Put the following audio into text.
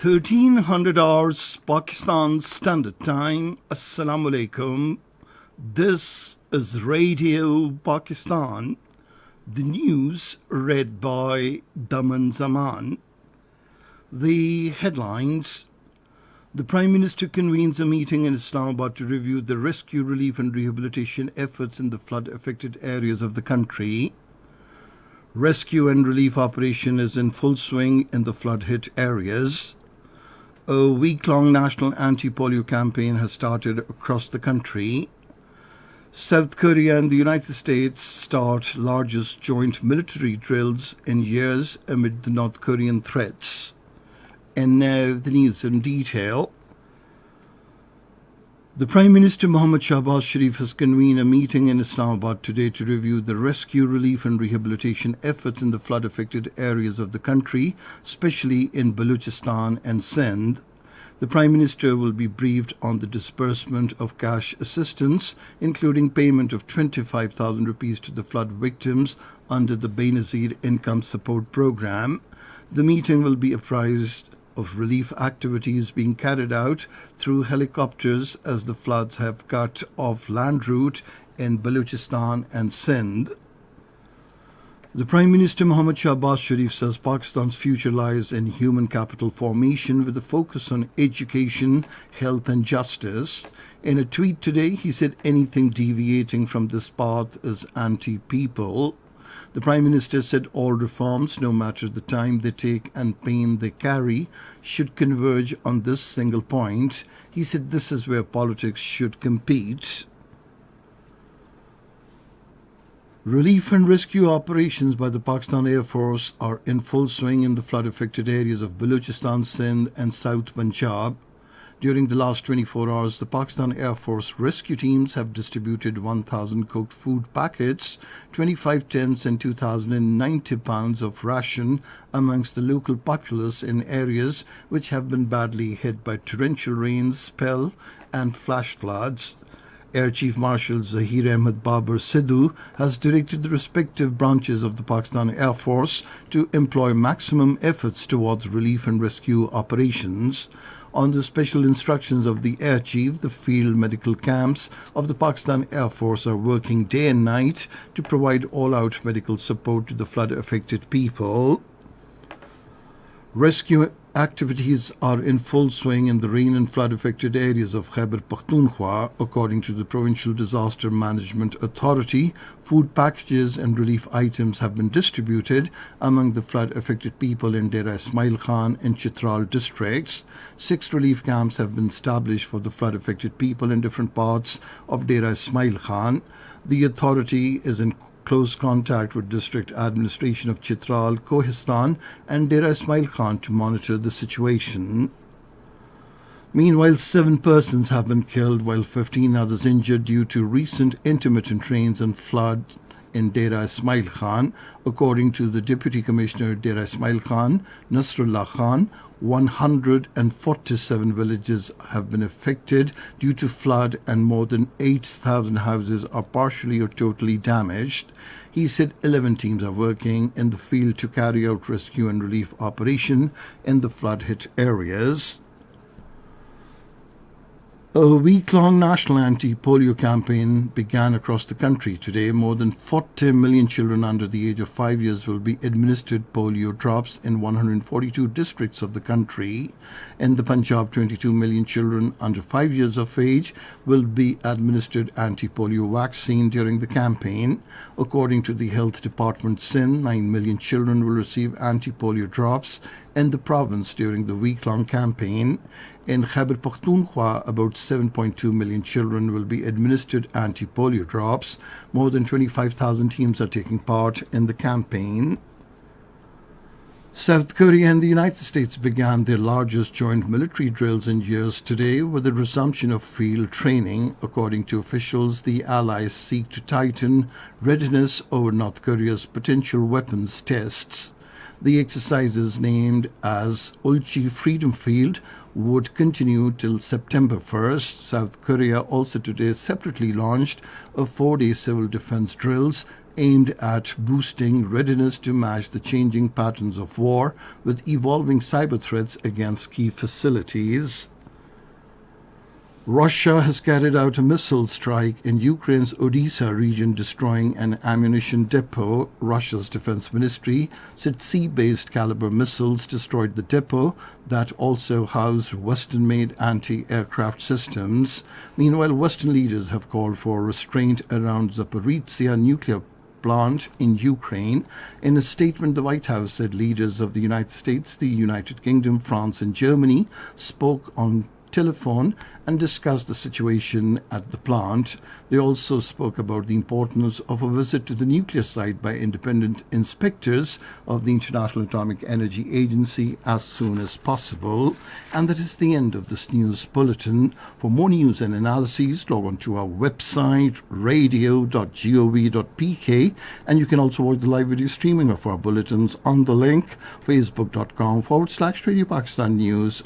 1300 hours Pakistan Standard Time. Assalamu alaikum. This is Radio Pakistan. The news read by Daman Zaman. The headlines. The Prime Minister convenes a meeting in Islamabad to review the rescue, relief and rehabilitation efforts in the flood-affected areas of the country. Rescue and relief operation is in full swing in the flood-hit areas. A week-long national anti-polio campaign has started across the country. South Korea and the United States start largest joint military drills in years amid the North Korean threats. And now the news in detail. The Prime Minister Mohammad Shahbaz Sharif has convened a meeting in Islamabad today to review the rescue, relief and rehabilitation efforts in the flood-affected areas of the country, especially in Balochistan and Sindh. The Prime Minister will be briefed on the disbursement of cash assistance, including payment of 25,000 rupees to the flood victims under the Benazir Income Support Program. The meeting will be apprised of relief activities being carried out through helicopters as the floods have cut off land route in Balochistan and Sindh. The Prime Minister Mohammad Shahbaz Sharif says Pakistan's future lies in human capital formation with a focus on education, health and justice. In a tweet today, he said anything deviating from this path is anti-people. The Prime Minister said all reforms, no matter the time they take and pain they carry, should converge on this single point. He said this is where politics should compete. Relief and rescue operations by the Pakistan Air Force are in full swing in the flood-affected areas of Balochistan, Sindh and South Punjab. During the last 24 hours, the Pakistan Air Force rescue teams have distributed 1,000 cooked food packets, 25 tents and 2,090 pounds of ration amongst the local populace in areas which have been badly hit by torrential rains, spell and flash floods. Air Chief Marshal Zahir Ahmed Babar Sidhu has directed the respective branches of the Pakistan Air Force to employ maximum efforts towards relief and rescue operations. On the special instructions of the Air Chief, the field medical camps of the Pakistan Air Force are working day and night to provide all-out medical support to the flood-affected people. Rescue activities are in full swing in the rain and flood-affected areas of Khyber Pakhtunkhwa. According to the Provincial Disaster Management Authority, food packages and relief items have been distributed among the flood-affected people in Dera Ismail Khan and Chitral districts. 6 relief camps have been established for the flood-affected people in different parts of Dera Ismail Khan. The authority is in close contact with district administration of Chitral, Kohistan and Dera Ismail Khan to monitor the situation. Meanwhile, 7 persons have been killed while 15 others injured due to recent intermittent rains and flood in Dera Ismail Khan. According to the Deputy Commissioner Dera Ismail Khan, Nasrullah Khan, 147 villages have been affected due to flood and more than 8,000 houses are partially or totally damaged. He said 11 teams are working in the field to carry out rescue and relief operation in the flood-hit areas. A week-long national anti-polio campaign began across the country today. More than 40 million children under the age of 5 years will be administered polio drops in 142 districts of the country. In the Punjab, 22 million children under 5 years of age will be administered anti-polio vaccine during the campaign. According to the Health Department, Sindh, 9 million children will receive anti-polio drops in the province during the week-long campaign. In Khyber Pakhtunkhwa, about 7.2 million children will be administered anti-polio drops. More than 25,000 teams are taking part in the campaign. South Korea and the United States began their largest joint military drills in years today with the resumption of field training. According to officials, the allies seek to tighten readiness over North Korea's potential weapons tests. The exercises, named as Ulchi Freedom Field, would continue till September 1st. South Korea also today separately launched a 4-day civil defense drills aimed at boosting readiness to match the changing patterns of war with evolving cyber threats against key facilities. Russia has carried out a missile strike in Ukraine's Odessa region, destroying an ammunition depot. Russia's defense ministry said sea-based caliber missiles destroyed the depot that also housed Western-made anti-aircraft systems. Meanwhile, Western leaders have called for restraint around Zaporizhzhia nuclear plant in Ukraine. In a statement, the White House said leaders of the United States, the United Kingdom, France, and Germany spoke on telephone and discussed the situation at the plant. They also spoke about the importance of a visit to the nuclear site by independent inspectors of the International Atomic Energy Agency as soon as possible. And that is the end of this news bulletin. For more news and analyses, log on to our website radio.gov.pk, and you can also watch the live video streaming of our bulletins on the link facebook.com/Radio Pakistan News.